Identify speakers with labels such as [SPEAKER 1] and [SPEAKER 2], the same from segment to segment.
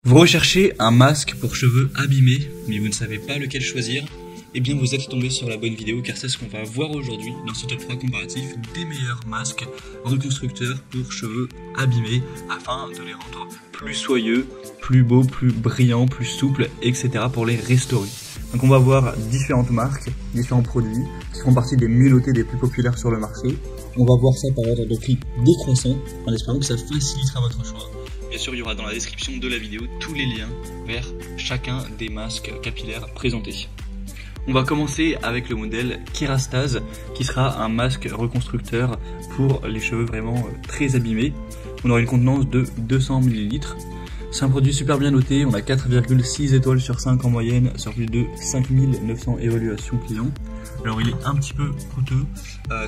[SPEAKER 1] Vous recherchez un masque pour cheveux abîmés, mais vous ne savez pas lequel choisir? Eh bien vous êtes tombé sur la bonne vidéo car c'est ce qu'on va voir aujourd'hui dans ce top 3 comparatif des meilleurs masques reconstructeurs pour cheveux abîmés afin de les rendre plus soyeux, plus beaux, plus brillants, plus souples, etc. pour les restaurer. Donc on va voir différentes marques, différents produits qui font partie des mieux notés des plus populaires sur le marché. On va voir ça par ordre de prix décroissant en espérant que ça facilitera votre choix. Bien sûr, il y aura dans la description de la vidéo tous les liens vers chacun des masques capillaires présentés. On va commencer avec le modèle Kerastase qui sera un masque reconstructeur pour les cheveux vraiment très abîmés. On aura une contenance de 200 ml. C'est un produit super bien noté, on a 4,6 étoiles sur 5 en moyenne sur plus de 5900 évaluations clients. Alors il est un petit peu coûteux,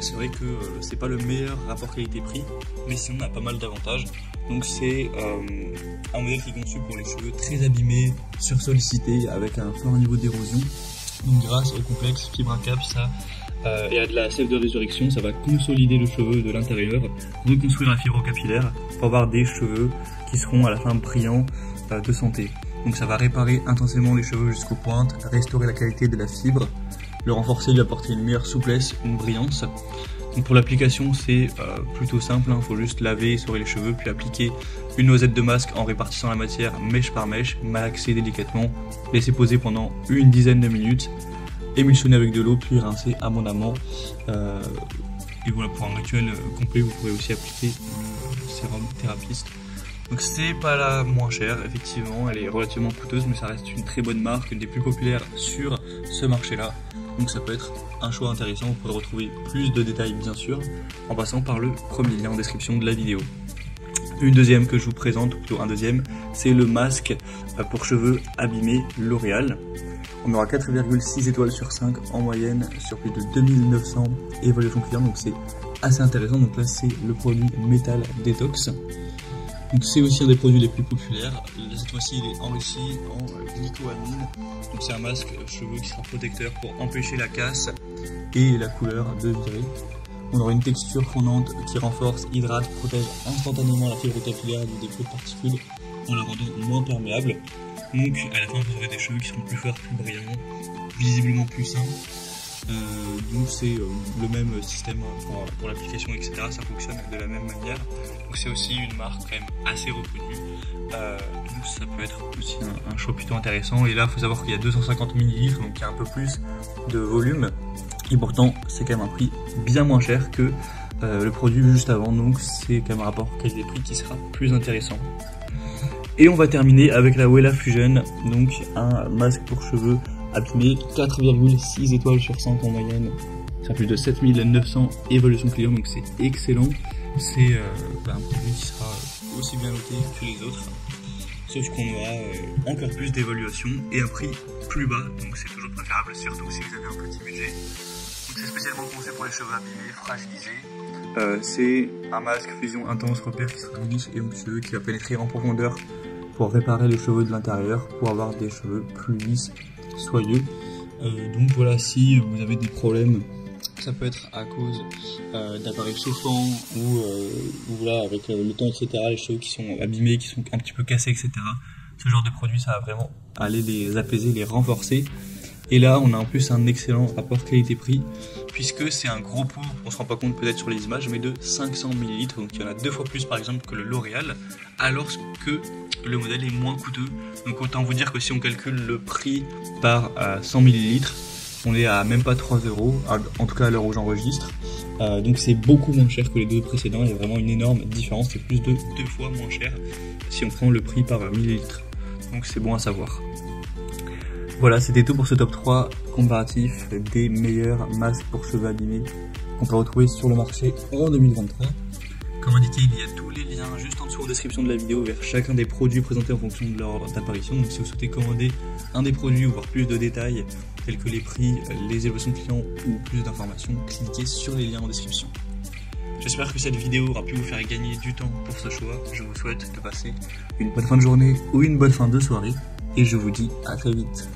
[SPEAKER 1] c'est vrai que c'est pas le meilleur rapport qualité-prix, mais sinon on a pas mal d'avantages. Donc c'est un modèle qui est conçu pour les cheveux très abîmés, sursollicités, avec un fort niveau d'érosion. Donc grâce au complexe FibraCap, et à de la sève de résurrection, ça va consolider le cheveu de l'intérieur, reconstruire la fibre capillaire pour avoir des cheveux qui seront à la fin brillants de santé. Donc ça va réparer intensément les cheveux jusqu'aux pointes, restaurer la qualité de la fibre, le renforcer, lui apporter une meilleure souplesse, une brillance. Donc pour l'application c'est plutôt simple, il faut juste laver, essorer les cheveux, puis appliquer une noisette de masque en répartissant la matière mèche par mèche, malaxer délicatement, laisser poser pendant une dizaine de minutes, émulsionner avec de l'eau, puis rincer abondamment. Et voilà, pour un rituel complet, vous pourrez aussi appliquer le sérum thérapiste. Donc c'est pas la moins chère, effectivement, elle est relativement coûteuse, mais ça reste une très bonne marque, une des plus populaires sur ce marché-là. Donc ça peut être un choix intéressant, vous pourrez retrouver plus de détails bien sûr, en passant par le premier lien en description de la vidéo. Une deuxième que je vous présente, ou plutôt un deuxième, c'est le masque pour cheveux abîmés L'Oréal. On aura 4,6 étoiles sur 5 en moyenne sur plus de 2900 évaluations clients, donc c'est assez intéressant. Donc là c'est le produit Metal Detox. Donc c'est aussi un des produits les plus populaires. Cette fois-ci il est enrichi en glycoamine. Donc c'est un masque cheveux qui sera protecteur pour empêcher la casse et la couleur de virer. On aura une texture fondante qui renforce, hydrate, protège instantanément la fibre capillaire du dépôt de particules en la rendant moins perméable. Donc à la fin vous aurez des cheveux qui seront plus forts, plus brillants, visiblement plus sains. Donc c'est le même système pour l'application, etc. Ça fonctionne de la même manière. Donc c'est aussi une marque quand même assez reconnue. Donc ça peut être aussi un choix plutôt intéressant. Et là il faut savoir qu'il y a 250 ml, donc il y a un peu plus de volume. Et pourtant c'est quand même un prix bien moins cher que le produit juste avant. Donc c'est quand même un rapport qualité-prix qui sera plus intéressant. Et on va terminer avec la Wella Fusion, donc un masque pour cheveux abîmés, 4,6 étoiles sur 5 en moyenne, sur plus de 7900 évaluations clients, donc c'est excellent. C'est un produit qui sera aussi bien noté que les autres, sauf qu'on aura encore plus d'évaluations et un prix plus bas, donc c'est toujours préférable, surtout si vous avez un petit budget. Donc c'est spécialement conçu pour les cheveux abîmés, fragilisés. C'est un masque fusion intense repère qui sera lisse et onctueux, qui va pénétrer en profondeur pour réparer les cheveux de l'intérieur, pour avoir des cheveux plus lisses, soyeux. Donc voilà, si vous avez des problèmes, ça peut être à cause d'appareils chauffants ou voilà, avec le temps, etc., les cheveux qui sont abîmés, qui sont un petit peu cassés, etc. Ce genre de produit, ça va vraiment aller les apaiser, les renforcer. Et là, on a en plus un excellent rapport qualité-prix, puisque c'est un gros pot, on se rend pas compte peut-être sur les images, mais de 500 ml, donc il y en a 2 fois plus par exemple que le L'Oréal, alors que le modèle est moins coûteux. Donc autant vous dire que si on calcule le prix par 100 ml, on est à même pas 3 €, en tout cas à l'heure où j'enregistre. Donc c'est beaucoup moins cher que les deux précédents, il y a vraiment une énorme différence, c'est plus de 2 fois moins cher si on prend le prix par millilitre. Donc c'est bon à savoir. Voilà, c'était tout pour ce top 3 comparatif des meilleurs masques pour cheveux abîmés qu'on peut retrouver sur le marché en 2023. Comme indiqué, il y a tous les liens juste en dessous en description de la vidéo vers chacun des produits présentés en fonction de leur ordre d'apparition. Donc si vous souhaitez commander un des produits ou voir plus de détails tels que les prix, les évaluations clients ou plus d'informations, cliquez sur les liens en description. J'espère que cette vidéo aura pu vous faire gagner du temps pour ce choix. Je vous souhaite de passer une bonne fin de journée ou une bonne fin de soirée et je vous dis à très vite.